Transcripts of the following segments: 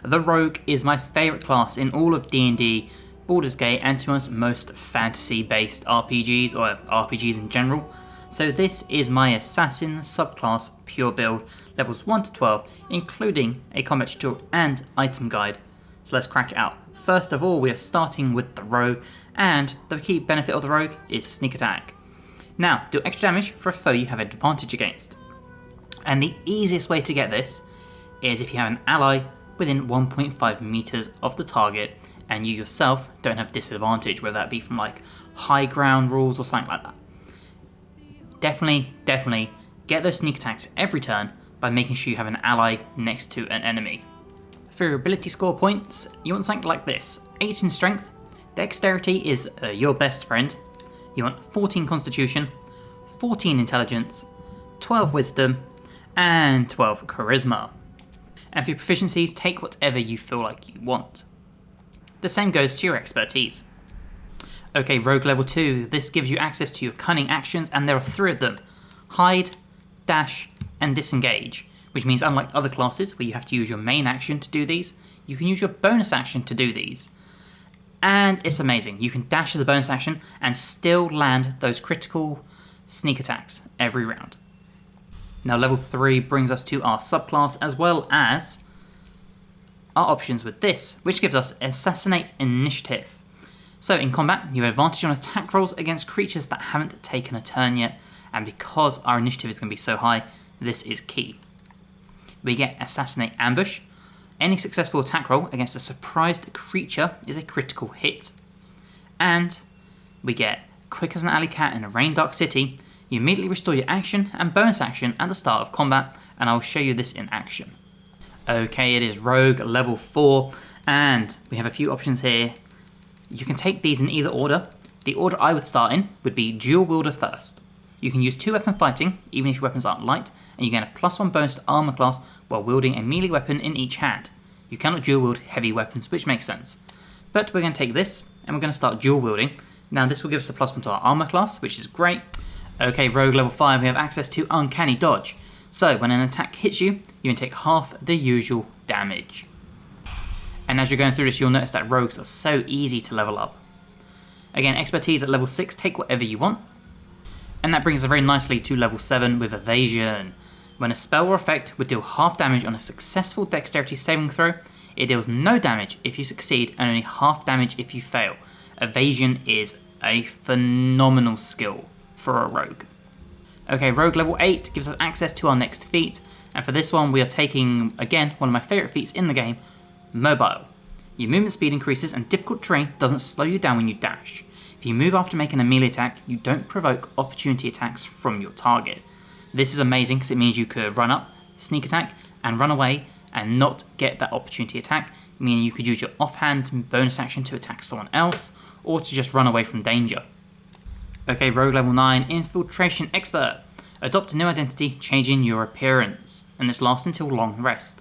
The Rogue is my favourite class in all of D&D, Baldur's Gate, and to be honest, most fantasy-based RPGs, or RPGs in general. So this is my Assassin subclass pure build, levels 1 to 12, including a combat tutorial and item guide. So let's crack it out. First of all, we are starting with the Rogue, and the key benefit of the Rogue is sneak attack. Now, do extra damage for a foe you have advantage against. And the easiest way to get this is if you have an ally within 1.5 meters of the target and you yourself don't have disadvantage, whether that be from like high ground rules or something like that. Definitely get those sneak attacks every turn by making sure you have an ally next to an enemy. For your ability score points, you want something like this: 8 in strength, dexterity is your best friend, you want 14 constitution, 14 intelligence, 12 wisdom, and 12 charisma. And for your proficiencies, take whatever you feel like you want. The same goes to your expertise. Okay, Rogue level 2, this gives you access to your cunning actions, and there are 3 of them: hide, dash, and disengage, which means unlike other classes where you have to use your main action to do these, you can use your bonus action to do these. And it's amazing, you can dash as a bonus action and still land those critical sneak attacks every round. Now level 3 brings us to our subclass as well as our options with this, which gives us Assassinate Initiative. So in combat, you have advantage on attack rolls against creatures that haven't taken a turn yet, and because our initiative is going to be so high, this is key. We get Assassinate Ambush. Any successful attack roll against a surprised creature is a critical hit. And we get Quick as an Alley Cat in a Rain Dark City. You immediately restore your action and bonus action at the start of combat, and I'll show you this in action. Okay, it is Rogue level 4, and we have a few options here. You can take these in either order. The order I would start in would be Dual Wielder first. You can use 2 weapon fighting, even if your weapons aren't light, and you gain a +1 bonus to armor class while wielding a melee weapon in each hand. You cannot dual wield heavy weapons, which makes sense. But we're going to take this, and we're going to start dual wielding. Now this will give us a +1 to our armor class, which is great. Okay, Rogue level 5, we have access to Uncanny Dodge. So when an attack hits you, you can take half the usual damage. And as you're going through this, you'll notice that rogues are so easy to level up. Again, expertise at level 6, take whatever you want. And that brings us very nicely to level 7 with Evasion. When a spell or effect would deal half damage on a successful dexterity saving throw, it deals no damage if you succeed and only half damage if you fail. Evasion is a phenomenal skill for a rogue. Okay, Rogue level 8 gives us access to our next feat, and for this one we are taking, again, one of my favourite feats in the game, Mobile. Your movement speed increases and difficult terrain doesn't slow you down when you dash. If you move after making a melee attack, you don't provoke opportunity attacks from your target. This is amazing because it means you could run up, sneak attack, and run away and not get that opportunity attack, meaning you could use your offhand bonus action to attack someone else, or to just run away from danger. Okay, Rogue level 9, Infiltration Expert. Adopt a new identity, changing your appearance, and this lasts until long rest.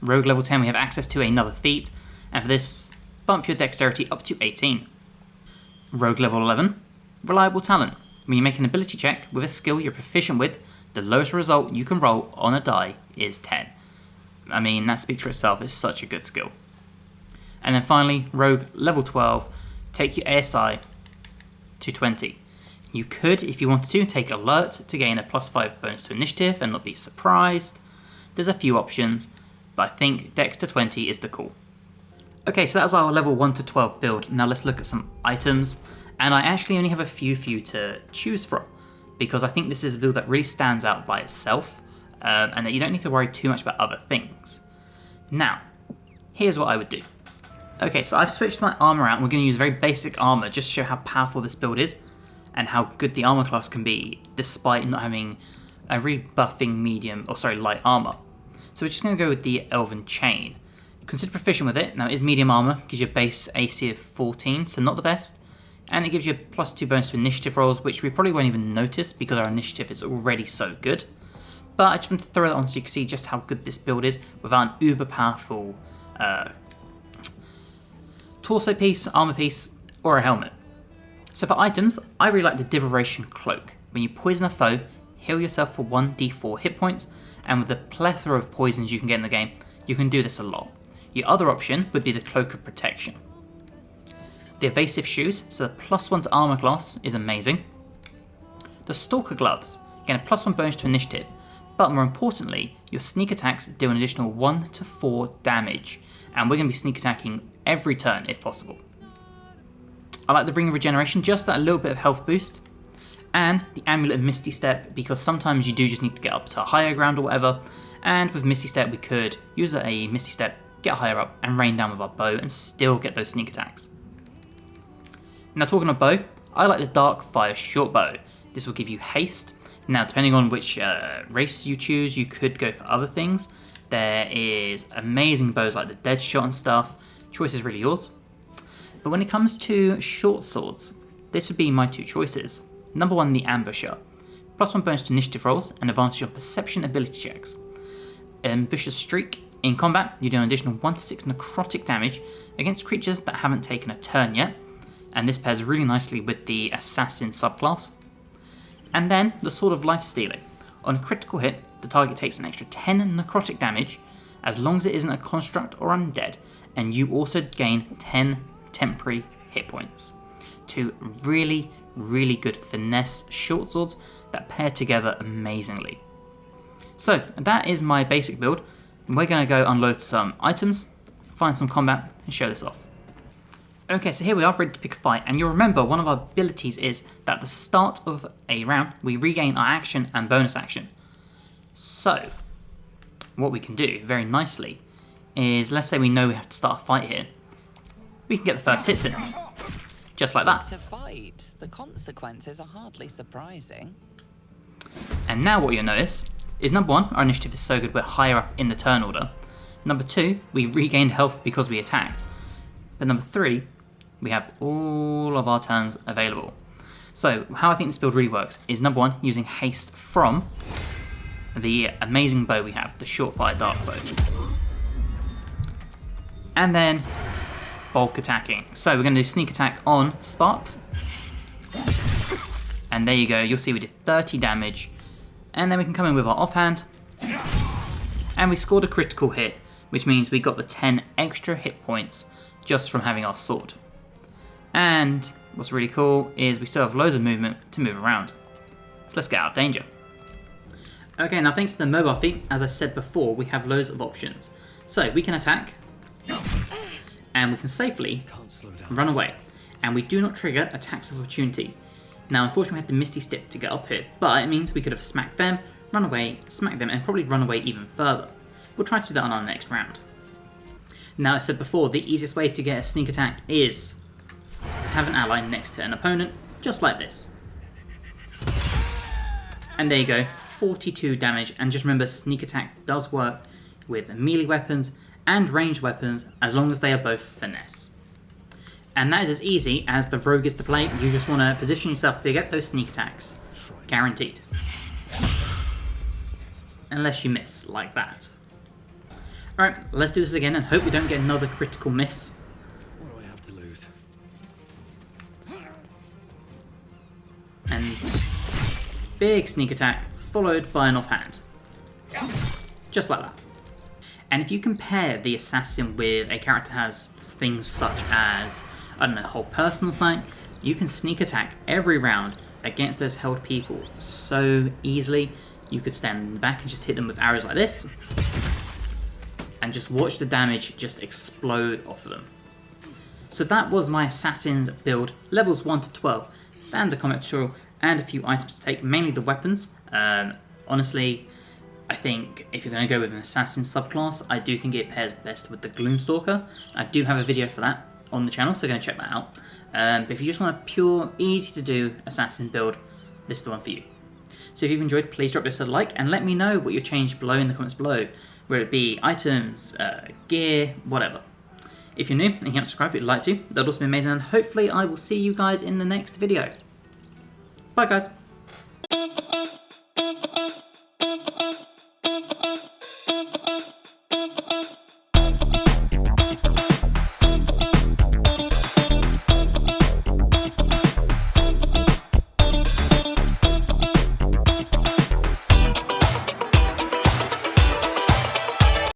Rogue level 10, we have access to another feat, and for this, bump your dexterity up to 18. Rogue level 11, Reliable Talent. When you make an ability check with a skill you're proficient with, the lowest result you can roll on a die is 10. I mean, that speaks for itself, it's such a good skill. And then finally, Rogue level 12, take your ASI to 20. You could, if you wanted to, take Alert to gain a +5 bonus to initiative and not be surprised. There's a few options, but I think Dex to 20 is the call. Okay, so that was our level 1 to 12 build. Now let's look at some items, and I actually only have a few for you to choose from, because I think this is a build that really stands out by itself, and that you don't need to worry too much about other things. Now, here's what I would do. Okay, so I've switched my armor out, and we're going to use very basic armor just to show how powerful this build is, and how good the armor class can be, despite not having a really buffing light armor. So we're just going to go with the Elven Chain. Consider proficient with it. Now it is medium armor, gives you a base AC of 14, so not the best, and it gives you a +2 bonus to initiative rolls, which we probably won't even notice because our initiative is already so good. But I just want to throw that on so you can see just how good this build is without an uber powerful torso piece, armor piece, or a helmet. So for items, I really like the Divination Cloak. When you poison a foe, heal yourself for 1d4 hit points, and with the plethora of poisons you can get in the game, you can do this a lot. Your other option would be the Cloak of Protection. The Evasive Shoes, so the +1 to armor class, is amazing. The Stalker Gloves, again a +1 bonus to initiative, but more importantly, your sneak attacks do an additional 1 to 4 damage, and we're going to be sneak attacking every turn if possible. I like the Ring of Regeneration, just that little bit of health boost, and the Amulet of Misty Step, because sometimes you do just need to get up to higher ground or whatever, and with Misty Step we could use a Misty Step, get higher up, and rain down with our bow and still get those sneak attacks. Now talking of bow, I like the Dark Fire Short Bow. This will give you haste. Now depending on which race you choose, you could go for other things. There is amazing bows like the Deadshot and stuff, choice is really yours. But when it comes to short swords, this would be my two choices. Number 1, the Ambusher. +1 bonus to initiative rolls and advantage on perception ability checks. Ambusher's Streak. In combat, you do an additional 1 to 6 necrotic damage against creatures that haven't taken a turn yet, and this pairs really nicely with the Assassin subclass. And then the Sword of Life Stealing. On a critical hit, the target takes an extra 10 necrotic damage as long as it isn't a construct or undead, and you also gain 10 temporary hit points. Two really, really good finesse short swords that pair together amazingly. So that is my basic build. We're going to go unload some items, find some combat, and show this off. Okay, so here we are ready to pick a fight, and you'll remember one of our abilities is that at the start of a round we regain our action and bonus action. So what we can do very nicely is, let's say we know we have to start a fight here, we can get the first hits in, just like that. It's a fight. The consequences are hardly surprising. And now what you'll notice is, number 1, our initiative is so good we're higher up in the turn order. Number 2, we regained health because we attacked. But number 3, we have all of our turns available. So how I think this build really works is, number 1, using haste from the amazing bow we have, the Short Fire Dark Bow. And then bulk attacking. So we're going to do sneak attack on Sparks. And there you go, you'll see we did 30 damage. And then we can come in with our offhand. And we scored a critical hit, which means we got the 10 extra hit points just from having our sword. And what's really cool is we still have loads of movement to move around. So let's get out of danger. Okay, now thanks to the mobile feat, as I said before, we have loads of options. So we can attack, and we can safely run away. And we do not trigger attacks of opportunity. Now unfortunately we had the Misty Step to get up here, but it means we could have smacked them, run away, smack them, and probably run away even further. We'll try to do that on our next round. Now, I said before, the easiest way to get a sneak attack is to have an ally next to an opponent, just like this. And there you go, 42 damage, and just remember, sneak attack does work with melee weapons and ranged weapons, as long as they are both finesse. And that is as easy as the rogue is to play. You just want to position yourself to get those sneak attacks, guaranteed. Unless you miss, like that. Alright, let's do this again and hope we don't get another critical miss. What do I have to lose? And big sneak attack, followed by an offhand. Just like that. And if you compare the assassin with a character that has things such as, I don't know, whole personal sight, you can sneak attack every round against those held people so easily. You could stand back and just hit them with arrows like this, and just watch the damage just explode off of them. So that was my Assassin's build, levels 1 to 12, and the combat tutorial, and a few items to take, mainly the weapons. Honestly, I think if you're going to go with an Assassin subclass, I do think it pairs best with the Gloomstalker. I do have a video for that on the channel, so go and check that out. But if you just want a pure, easy to do Assassin build, this is the one for you. So if you've enjoyed, please drop this a like, and let me know what you've changed below in the comments below, whether it be items, gear, whatever. If you're new and you haven't subscribed, if you'd like to, that would also be amazing, and hopefully I will see you guys in the next video. Bye guys!